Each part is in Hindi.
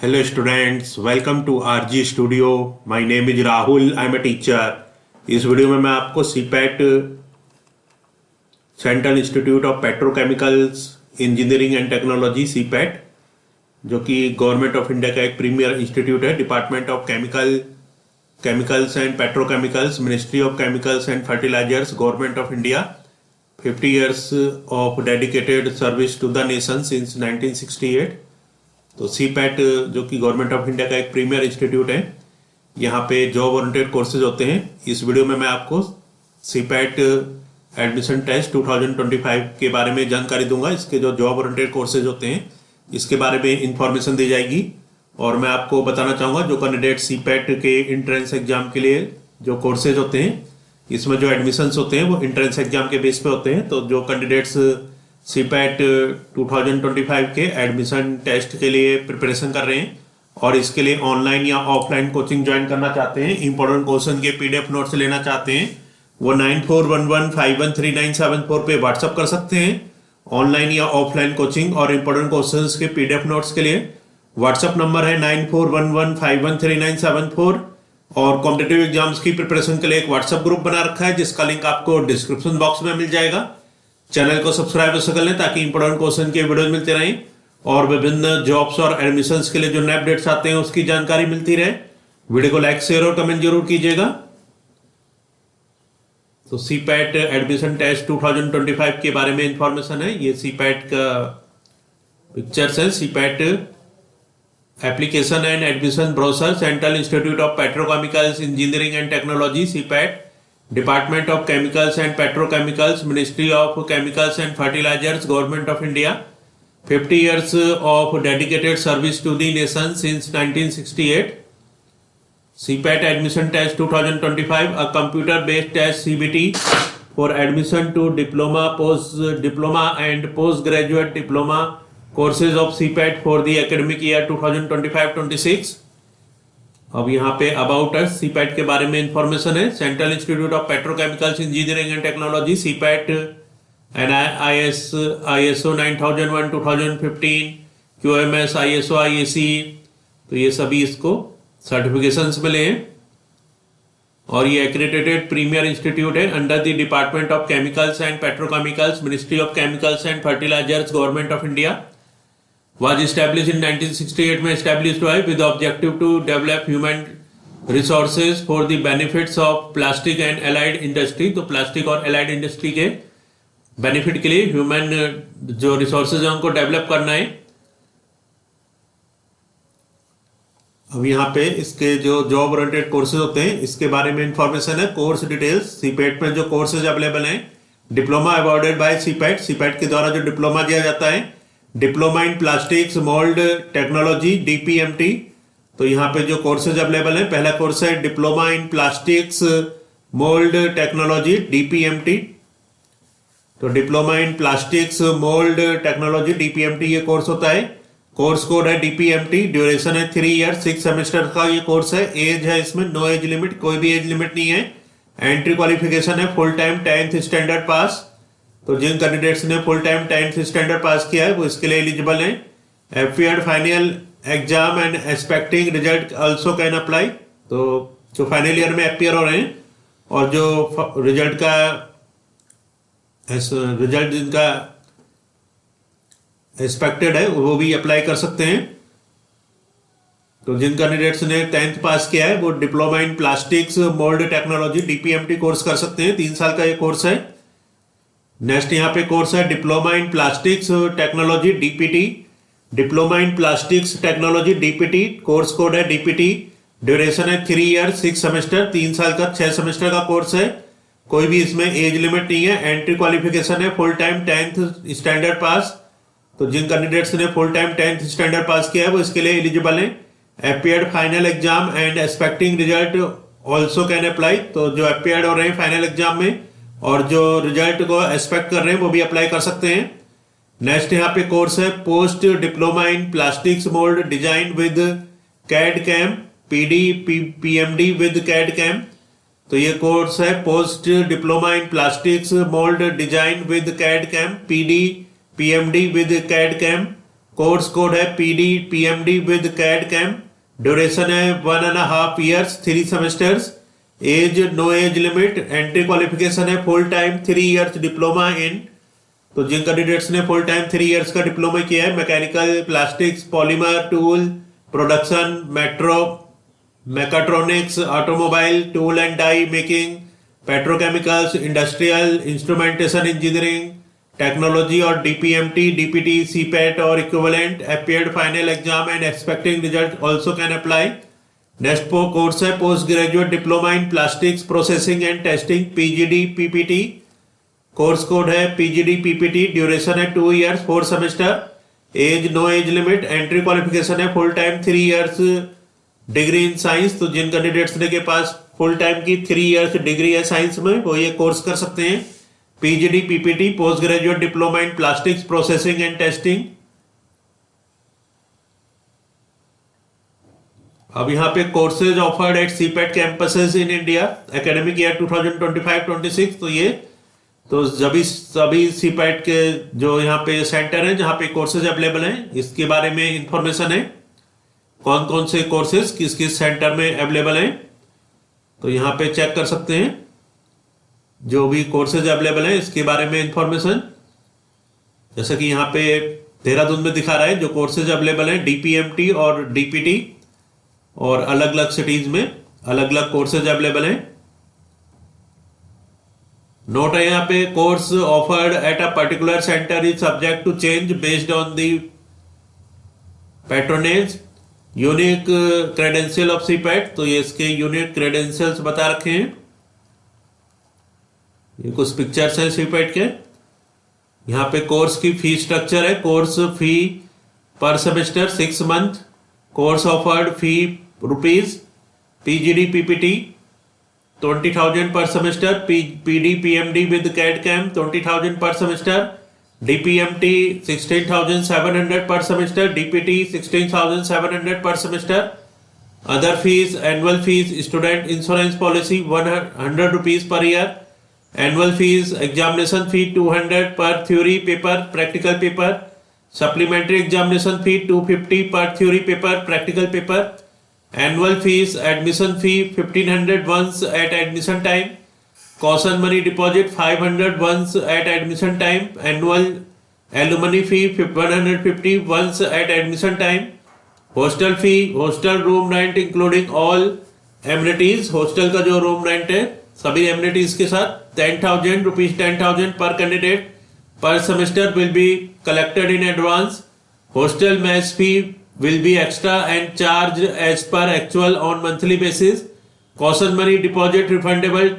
Hello students, welcome to RG Studio. My name is Rahul. I am a teacher. इस वीडियो में मैं आपको CIPET central institute of petrochemicals engineering and technology CIPET, जो कि गवर्नमेंट ऑफ इंडिया का एक प्रीमियर इंस्टीट्यूट है, department of chemicals and petrochemicals, ministry of chemicals and fertilizers, government of India, 50 years of dedicated service to the nation since 1968. तो सीपैट जो कि गवर्नमेंट ऑफ इंडिया का एक प्रीमियर इंस्टीट्यूट है, यहाँ पे जॉब ओरिएंटेड कोर्सेज होते हैं। इस वीडियो में मैं आपको सीपैट एडमिशन टेस्ट 2025 के बारे में जानकारी दूंगा। इसके जो जॉब ओरिएंटेड कोर्सेज होते हैं इसके बारे में इंफॉर्मेशन दी जाएगी, और मैं आपको बताना चाहूँगा जो कैंडिडेट सीपैट के एंट्रेंस एग्जाम के लिए जो कोर्सेज होते हैं, इसमें जो एडमिशन्स होते हैं वो एंट्रेंस एग्जाम के बेस पे होते हैं। तो जो कैंडिडेट्स सीपैट 2025 के एडमिशन टेस्ट के लिए प्रिपरेशन कर रहे हैं और इसके लिए ऑनलाइन या ऑफलाइन कोचिंग ज्वाइन करना चाहते हैं, इंपॉर्टेंट क्वेश्चन के पीडीएफ नोट्स लेना चाहते हैं, वो 9411513974 पे व्हाट्सअप कर सकते हैं। ऑनलाइन या ऑफलाइन कोचिंग और इंपॉर्टेंट क्वेश्चंस के पीडीएफ नोट्स के लिए व्हाट्सअप नंबर है 9411513974। और कॉम्पिटिटिव एग्जाम्स की प्रिपरेशन के लिए एक व्हाट्सएप ग्रुप बना रखा है जिसका लिंक आपको डिस्क्रिप्शन बॉक्स में मिल जाएगा। चैनल को सब्सक्राइब अवश्य कर लें ताकि इंपॉर्टेंट क्वेश्चन के वीडियोज मिलते रहें और विभिन्न जॉब्स और एडमिशंस के लिए जो नए अपडेट्स आते हैं उसकी जानकारी मिलती रहे। वीडियो को लाइक, शेयर और कमेंट जरूर कीजिएगा। तो सीपैट एडमिशन टेस्ट 2025 के बारे में इंफॉर्मेशन है। ये सीपैट का पिक्चर्स है। CIPET application and admission brochure, central institute of petrochemicals engineering and technology CIPET, department of chemicals and petrochemicals, ministry of chemicals and fertilizers, government of India, 50 years of dedicated service to the nation since 1968. CPAT admission test 2025, a computer based test CBT for admission to diploma, post diploma and postgraduate diploma courses of CPAT for the academic year 2025-26. अब यहाँ पे अबाउट अस सीपैट के बारे में इंफॉर्मेशन है। Central institute of petrochemicals engineering and technology CPAT ISO 9001 2015, QMS, ISO, IAC, तो ये सभी इसको सर्टिफिकेशंस मिले हैं। और ये एक्रेडिटेड प्रीमियर इंस्टीट्यूट है under the department of chemicals and petrochemicals, ministry of chemicals and fertilizers, government of India. Was established in 1968 में established हुआ है with the objective to develop human resources for the benefits of plastic and allied industry। तो प्लास्टिक और allied industry के बेनिफिट के लिए ह्यूमन जो रिसोर्सेज है उनको डेवलप करना है। अब यहाँ पे इसके जो जॉब ओरिएंटेड कोर्सेज होते हैं इसके बारे में इंफॉर्मेशन है। कोर्स डिटेल्स, सीपैट में जो कोर्सेज अवेलेबल हैं, diploma awarded bye CPAT, CPAT के द्वारा जो डिप्लोमा दिया जाता है, diploma in plastics mould technology DPMT। तो यहाँ पे जो कोर्सेज अवेलेबल है, पहला कोर्स है diploma in plastics mould technology DPMT। तो diploma in plastics mould technology DPMT ये कोर्स होता है। कोर्स कोड है DPMT, ड्यूरेशन है 3 years, 6 सेमेस्टर का ये कोर्स है। एज है इसमें नो एज लिमिट, कोई भी एज लिमिट नहीं है। एंट्री क्वालिफिकेशन है फुल टाइम 10th स्टैंडर्ड पास। तो जिन कैंडिडेट्स ने फुल टाइम 10th स्टैंडर्ड पास किया है वो इसके लिए एलिजिबल है। Appeared final exam and expecting result also can apply. तो जो फाइनल ईयर में अपीयर हो रहे हैं और जो रिजल्ट जिनका एक्सपेक्टेड है वो भी अप्लाई कर सकते हैं। तो जिन कैंडिडेट्स ने 10th पास किया है वो diploma in plastics mould technology DPMT course कर सकते हैं। 3 साल का ये कोर्स है। नेक्स्ट यहाँ पे कोर्स है diploma in plastics technology DPT, diploma in plastics technology DPT, course code है DPT, ड्यूरेशन है 3 years, 6 सेमेस्टर, 3 साल का 6 सेमेस्टर का कोर्स है। कोई भी इसमें एज लिमिट नहीं है। एंट्री क्वालिफिकेशन है फुल टाइम 10th स्टैंडर्ड पास। तो जिन कैंडिडेट्स ने फुल टाइम 10th स्टैंडर्ड पास किया है वो इसके लिए एलिजिबल है। Appeared final exam and expecting result also can apply. तो जो अपीयर्ड हो रहे हैं फाइनल एग्जाम में और जो रिजल्ट को एक्सपेक्ट कर रहे हैं वो भी अप्लाई कर सकते हैं। नेक्स्ट यहाँ पे कोर्स है post diploma in plastics mould design with CAD CAM PD PMD with CAD CAM. तो ये कोर्स है post diploma in plastics mould design with CAD CAM PD PMD with CAD CAM. Course code है PD PMD with CAD CAM. Duration है 1.5 years, 3 semesters। Age no age limit. Entry qualification है full time 3 years diploma in. तो जिन कैंडिडेट्स ने फुल टाइम 3 years का डिप्लोमा किया है mechanical, plastics, polymer, tool, production, mechatronics, automobile, tool and die making, petrochemicals, industrial, instrumentation engineering, technology और DPMT, DPT, CPET और equivalent appeared final exam and expecting result also can apply. Next course है post graduate diploma in plastics processing and testing, PGD PPT। Course code है PGD PPT। ड्यूरेशन है 2 years, 4 semester। Age no age limit. Entry qualification है full time 3 years degree in science. तो जिन कैंडिडेट्स के पास फुल टाइम की 3 years डिग्री है साइंस में वो ये कोर्स कर सकते हैं। PGD PPT, post graduate diploma in plastics processing and testing. अब यहाँ पे courses offered eight CPET campuses in India academic year 2025-26। तो ये तो सभी CPET के जो यहाँ पे सेंटर हैं जहाँ पे कोर्सेज अवेलेबल हैं इसके बारे में इंफॉर्मेशन है। कौन कौन से कोर्सेज किस किस सेंटर में अवेलेबल हैं तो यहाँ पे चेक कर सकते हैं। जो भी कोर्सेज अवेलेबल हैं इसके बारे में इंफॉर्मेशन, जैसे कि यहाँ पे देहरादून में दिखा रहा है जो कोर्सेज अवेलेबल हैं DPMT और DPT, और अलग अलग सिटीज में अलग अलग कोर्सेज अवेलेबल हैं। नोट है यहाँ पे course offered at a particular centre is subject to change based on the patronage unique credential of CPET। तो ये इसके यूनिक क्रेडेंशियल्स बता रखे हैं। ये कुछ पिक्चर्स हैं CPET के। यहाँ पे कोर्स की फी स्ट्रक्चर है। कोर्स फी पर semester 6 month। Course offered fee rupees. PGD PPT 20,000 per semester। PD PMD with CAD CAM 20,000 per semester। DPMT 16,700 per semester। DPT 16,700 per semester। Other fees, annual fees, student insurance policy 100 rupees per year। Annual fees, examination fee 200 per theory paper, practical paper। Supplementary examination fee 250 per theory paper, practical paper। Annual fees, admission fee 1,500 once at admission time। Caution money deposit 500 once at admission time। Annual alumni fee 150 once at admission time। Hostel fee, hostel room rent including all amenities। hostel का जो room rent है सभी amenities के साथ 10,000 rupees, 10,000 per candidate per semester will be collected in advance। Hostel mess fee will be extra and charged as per actual on monthly basis। Caution money deposit refundable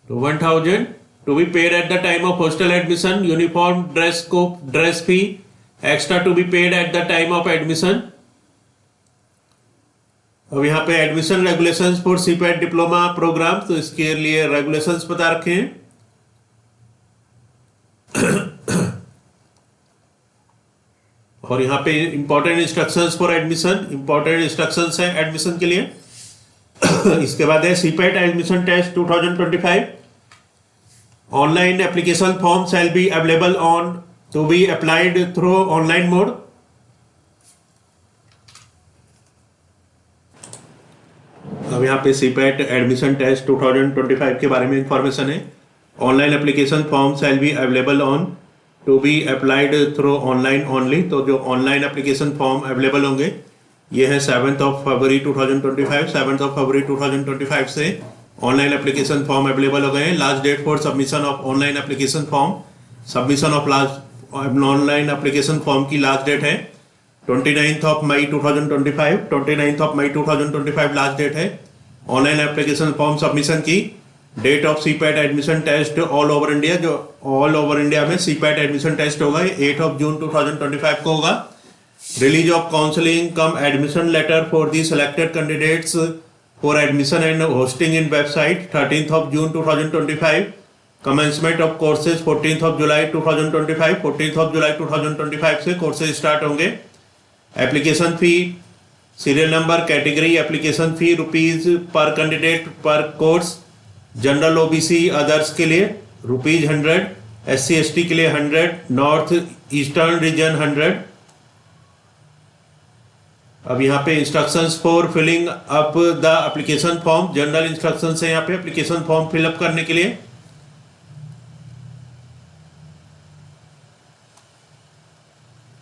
to 1,000 to be paid at the time of hostel admission। Uniform dress code, dress fee extra to be paid at the time of admission। अब यहाँ पे admission regulations for CPET diploma programme, तो इसके लिए रेगुलेशंस बता रखे हैं। और यहाँ पे important instructions for admission, important instructions हैं एडमिशन के लिए। इसके बाद है CPET admission test 2025। Online application form shall be available on to be applied through online mode. अब यहाँ पे CPET एडमिशन टेस्ट 2025 के बारे में इंफॉर्मेशन है। Online application form shall be available on to be applied through online only. तो जो ऑनलाइन एप्लीकेशन फॉर्म अवेलेबल होंगे ये है 7th of February 2025। 7th of February 2025 से ऑनलाइन एप्लीकेशन फॉर्म अवेलेबल हो गए हैं। Last date for submission of online application form, submission of last online application form की लास्ट डेट है 29th of May 2025। 29th of May 2025 last date है ऑनलाइन एप्लीकेशन फॉर्म सबमिशन की। Date of CPET admission test all over India, जो ऑल ओवर इंडिया में CPET एडमिशन टेस्ट होगा 8 of June 2025 को होगा। Release of counselling cum admission letter for the selected candidates for admission and hosting in website 13th of June 2025। Commencement of courses 14th of July 2025। 14th of July 2025 से कोर्सेज स्टार्ट होंगे। Application fee, serial number, category, application fee rupees per candidate पर कोर्स। जनरल OBC अदर्स के लिए रुपीज 100। SC/ST के लिए 100, नॉर्थ ईस्टर्न रीजन 100। अब यहाँ पे instructions for filling up the application form, general instructions है यहाँ पे एप्लीकेशन फॉर्म फिलअप करने के लिए।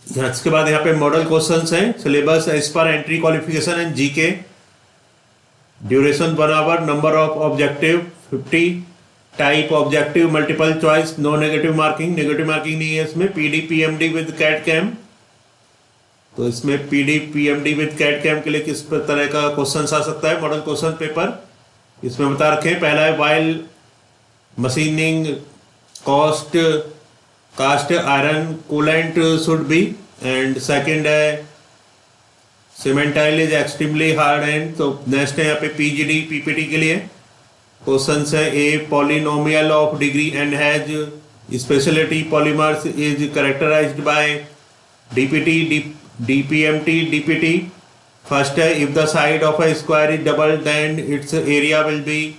इसके बाद यहाँ पे मॉडल क्वेश्चंस हैं, syllabus as per entry qualification and GK, duration 1 hour, number of objective 50, type objective multiple choice, no negative marking, negative marking नहीं है इसमें। PD PMD with CAD CAM, तो इसमें PD PMD with CAD CAM के लिए किस तरह का क्वेश्चन आ सकता है मॉडल क्वेश्चन पेपर, इसमें बता रखे हैं। पहला है while machining cast iron coolant should be, and second है cementite is extremely hard and. तो नेक्स्ट है यहाँ पे पीजीडी पीपीटी के लिए क्वेश्चन है। A polynomial of degree and has speciality polymers is characterised by DPT DPMT DPT. First है if the side of a square is double then its area will be.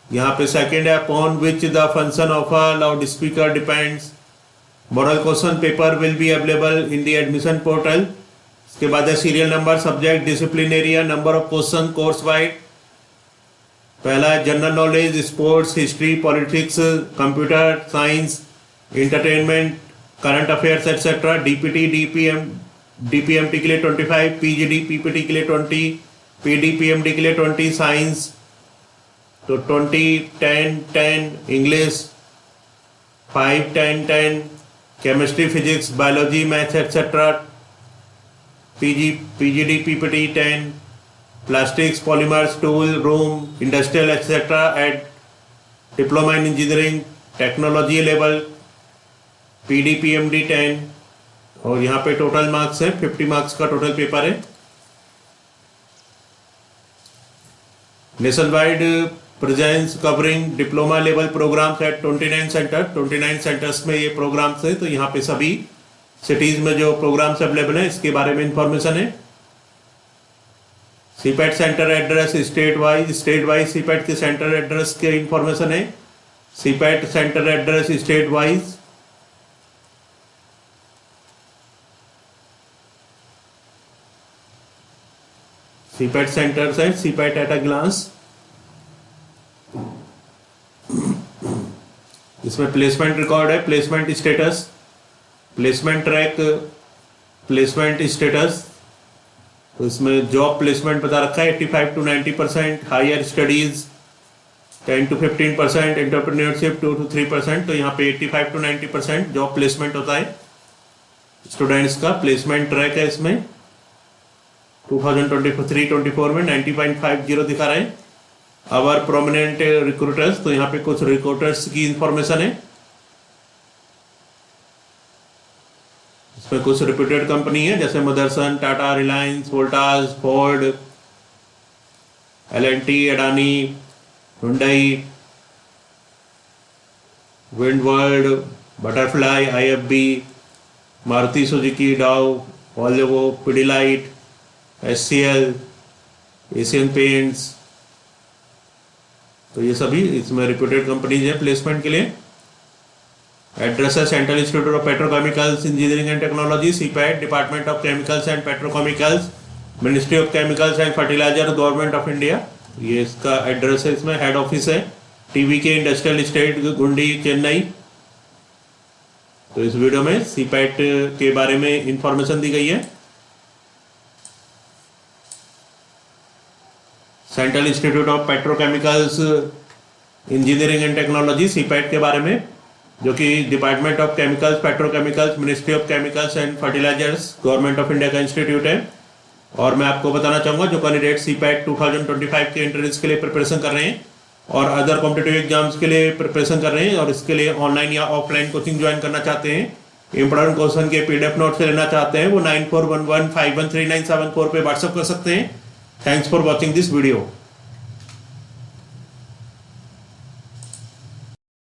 यहाँ पे सेकंड है upon which the function of a loud speaker depends. Model question paper will be available in the admission portal. इसके बाद है serial number, subject, discipline area, number of question, course wide. पहला है general knowledge, sports, history, politics, computer science, entertainment, current affairs etcetera. DPT DPMT के लिए 25, पीजीडी पीपीटी के लिए 20, पीडी पीएमडी के लिए 20, साइंस तो 20, 10, 10, English 5, 10, 10, chemistry, physics, biology, maths etcetera. PGD PPT 10, plastics, polymers, tool room, industrial etcetera at diploma in engineering technology level. PD PMD 10, और यहाँ पे टोटल मार्क्स है 50 मार्क्स का टोटल पेपर है। Nation wide presence covering diploma level programmes at 29 centre, 29 centres में ये प्रोग्राम्स है। तो यहाँ पे सभी सिटीज में जो प्रोग्राम्स अवेलेबल है इसके बारे में इंफॉर्मेशन है। CPAT centre address state wise CPAT के सेंटर एड्रेस के इंफॉर्मेशन है। CPAT centre address state wise. CPAT centres है, सीपैट एट अ ग्लांस। इसमें प्लेसमेंट रिकॉर्ड है, placement status, placement track, placement status. तो इसमें जॉब प्लेसमेंट बता रखा है 85 to 90%, higher studies 10 to 15%, entrepreneurship 2 to 3%। तो यहाँ पे 85 to 90% जॉब प्लेसमेंट होता है स्टूडेंट्स का। प्लेसमेंट ट्रैक है इसमें 2023-24 में 90.50 दिखा रहे हैं। अवर प्रोमिनेंट रिक्रूटर्स, तो यहाँ पे कुछ रिक्रूटर्स की इंफॉर्मेशन है। इसमें कुछ रिप्यूटेड कंपनी है जैसे Motherson, Tata, Reliance, Voltas, Ford, L&T, Adani, Hyundai, Windworld, Butterfly, IFB, Maruti Suzuki, Dow, Volvo, Pidilite, HCL, Asian Paints. तो ये सभी इसमें रिप्यूटेड कंपनीज हैं प्लेसमेंट के लिए। एड्रेस है central institute of petrochemicals engineering and technology, CIPET, department of chemicals and petrochemicals, ministry of chemicals and fertilizer, government of India. ये इसका एड्रेस है। इसमें हेड ऑफिस है TVK industrial estate, Guindy, Chennai. तो इस वीडियो में सीपैट के बारे में इंफॉर्मेशन दी गई है। Central institute of petrochemicals engineering and technology, CIPET के बारे में, जो कि department of chemicals, petrochemicals, ministry of chemicals and fertilizers, government of India का इंस्टीट्यूट है। और मैं आपको बताना चाहूँगा जो कैंडिडेट सीपैट 2025 के एंट्रेंस के लिए प्रिपरेशन कर रहे हैं और अदर कॉम्पिटिटिव एग्जाम्स के लिए प्रिपरेशन कर रहे हैं और इसके लिए ऑनलाइन या ऑफलाइन कोचिंग ज्वाइन करना चाहते हैं, इंपॉर्टेंट क्वेश्चन के पीडीएफ नोट से लेना चाहते हैं, वो 9411513974 पे व्हाट्सअप कर सकते हैं। Thanks for watching this video.